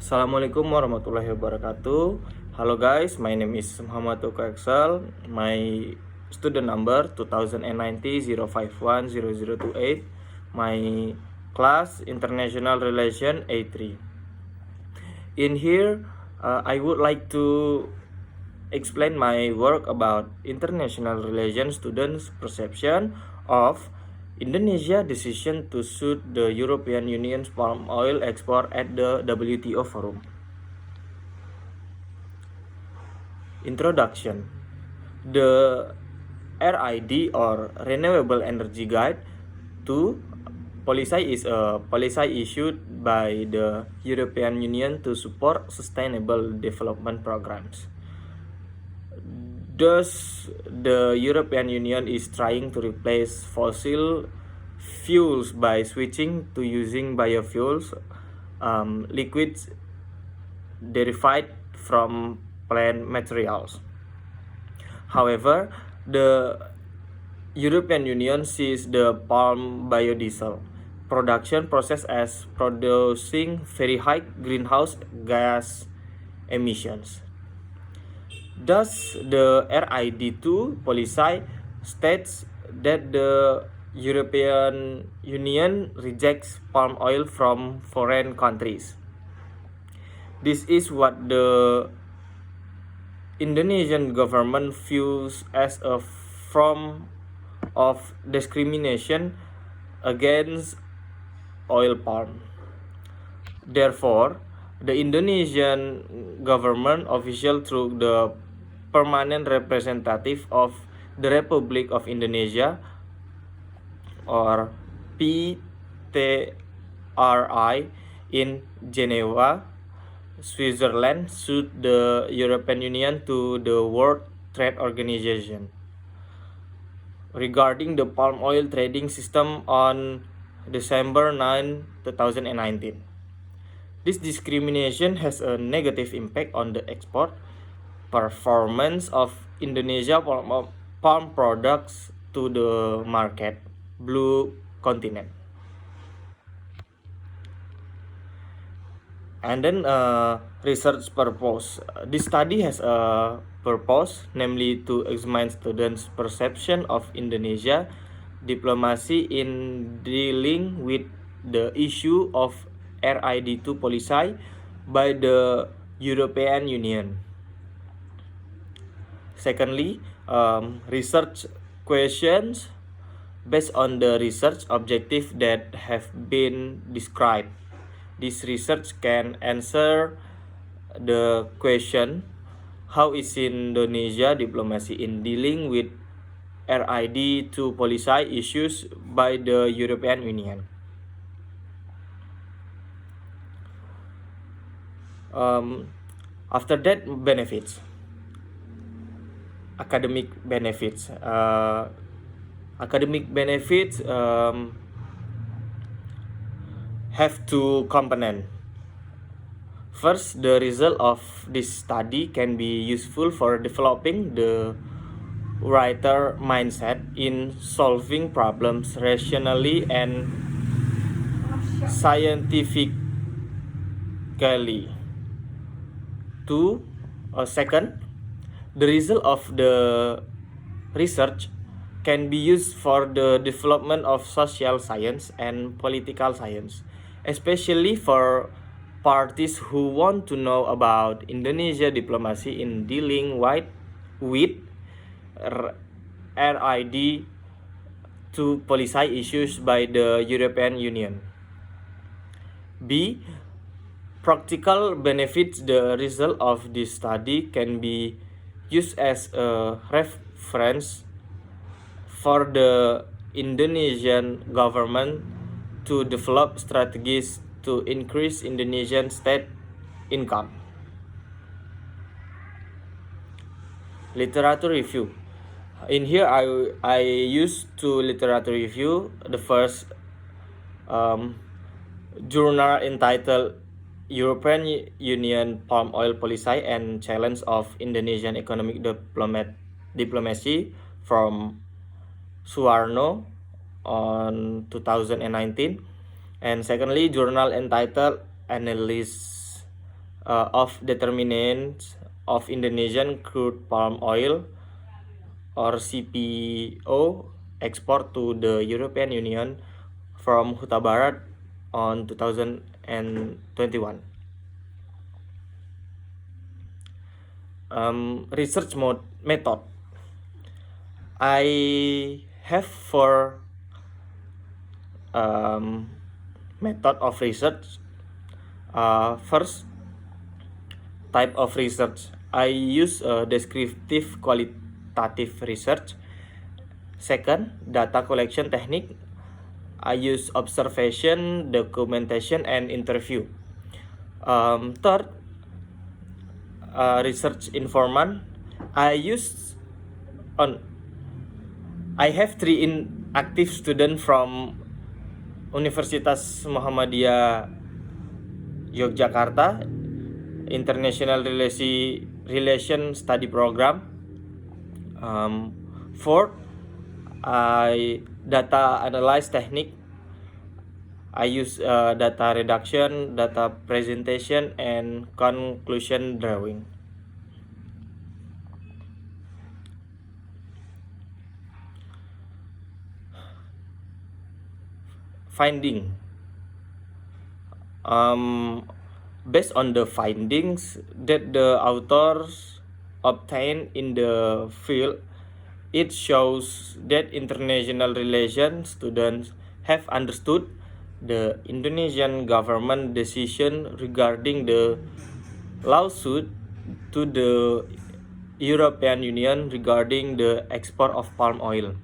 Assalamualaikum warahmatullahi wabarakatuh. Hello guys, my name is Muhammad Toko Excel. My student number 2090-051-0028. My class International Relation A3. In here, I would like to explain my work about international relations students' perception of Indonesia decision to suit the European Union's palm oil export at the WTO forum. Introduction. The RID or Renewable Energy Guide to Policy is a policy issued by the European Union to support sustainable development programs. Thus, the European Union is trying to replace fossil fuels by switching to using biofuels, liquids derived from plant materials. However, the European Union sees the palm biodiesel production process as producing very high greenhouse gas emissions. Thus, the RID2 policy states that the European Union rejects palm oil from foreign countries. This is what the Indonesian government views as a form of discrimination against oil palm. Therefore, the Indonesian government official through the permanent representative of the Republic of Indonesia or PTRI in Geneva, Switzerland sued the European Union to the World Trade Organization regarding the palm oil trading system on December 9, 2019. This discrimination has a negative impact on the export performance of Indonesia palm products to the market, Blue Continent. And then research purpose. This study has a purpose, namely to examine students' perception of Indonesia diplomacy in dealing with the issue of RID2 policy by the European Union. Secondly, research questions based on the research objective that have been described. This research can answer the question, how is Indonesia diplomacy in dealing with RID2 policy issues by the European Union? After that, benefits. Academic benefits. Academic benefits have two components. First, the result of this study can be useful for developing the writer mindset in solving problems rationally and scientifically. Second, the result of the research can be used for the development of social science and political science, especially for parties who want to know about Indonesia diplomacy in dealing with RID2 policy issues by the European Union. B. Practical benefits. The result of this study can be used as a reference for the Indonesian government to develop strategies to increase Indonesian state income. Literature review. In here, I used two literature review. The first journal entitled European Union Palm Oil Policy and Challenge of Indonesian Economic Diplomacy from Suwarno on 2019. And secondly, journal entitled of determinants of Indonesian crude palm oil or CPO export to the European Union from Huta Barat on 2021. Research method. I have four method of research. First, type of research. I use descriptive qualitative research. Second, data collection technique. I use observation, documentation, and interview. Third, research informant. I use on. I have three active students from Universitas Muhammadiyah Yogyakarta International Relation Study Program. Fourth, I data analyze technique. I use data reduction, data presentation, and conclusion drawing. Finding. Based on the findings that the authors obtained in the field, it shows that international relations students have understood the Indonesian government decision regarding the lawsuit to the European Union regarding the export of palm oil.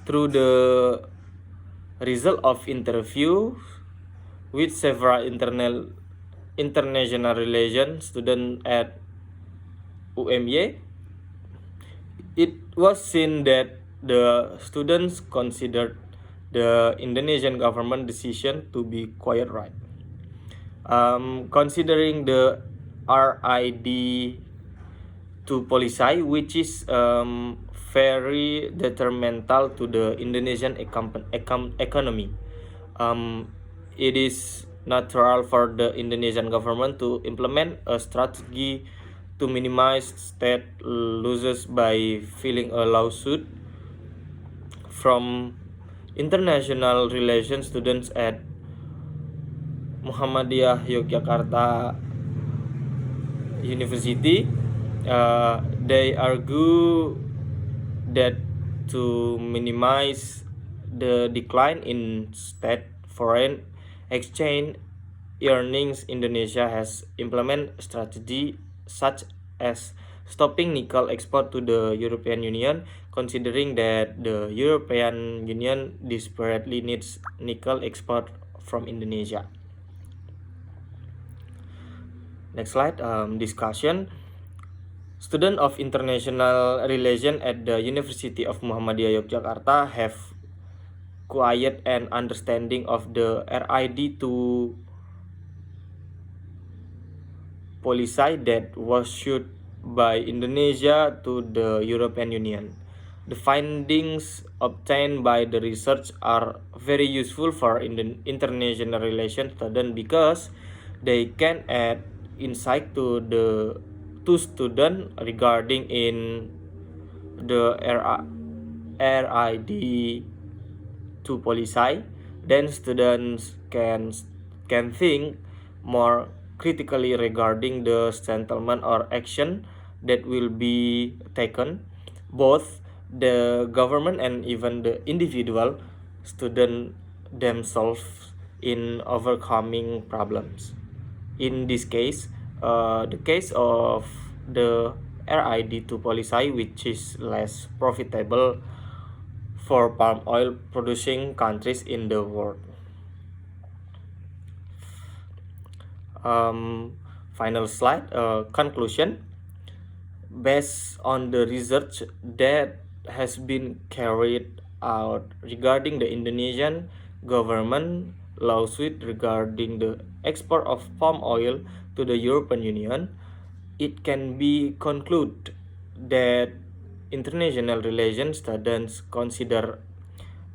Through the result of interview with several international relations students at UMY, it was seen that the students considered the Indonesian government decision to be quite right. Considering the RID to Polisai, which is very detrimental to the Indonesian economy. It is natural for the Indonesian government to implement a strategy to minimize state losses by filing a lawsuit from international relations students at Muhammadiyah Yogyakarta University. They argue that to minimize the decline in state foreign exchange earnings, Indonesia has implemented strategy such as stopping nickel export to the European Union, considering that the European Union desperately needs nickel export from Indonesia. Next slide, discussion. Students of international relations at the University of Muhammadiyah Yogyakarta have quiet and understanding of the RID to Polisai that was issued by Indonesia to the European Union. The findings obtained by the research are very useful for international relations students because they can add insight to the students regarding in the RID to Polisai. Then students can think more critically regarding the settlement or action that will be taken. Both the government and even the individual student themselves in overcoming problems. In this case, the case of the RID to Polisai, which is less profitable for palm oil producing countries in the world. Final slide, conclusion. Based on the research that has been carried out regarding the Indonesian government lawsuit regarding the export of palm oil to the European Union, it can be concluded that international relations students consider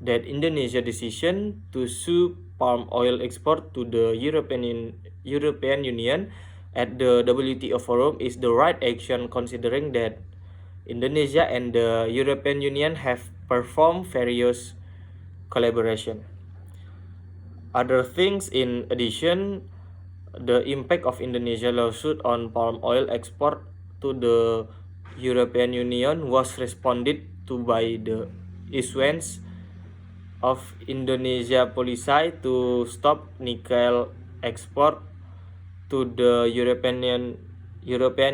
that Indonesia's decision to sue palm oil export to the European Union at the WTO forum is the right action, considering that Indonesia and the European Union have performed various collaboration. Other things, in addition, the impact of Indonesia lawsuit on palm oil export to the European Union was responded to by the issuance of Indonesia policy to stop nickel export to the European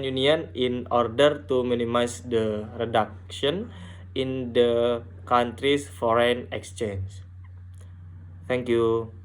Union in order to minimize the reduction in the country's foreign exchange. Thank you.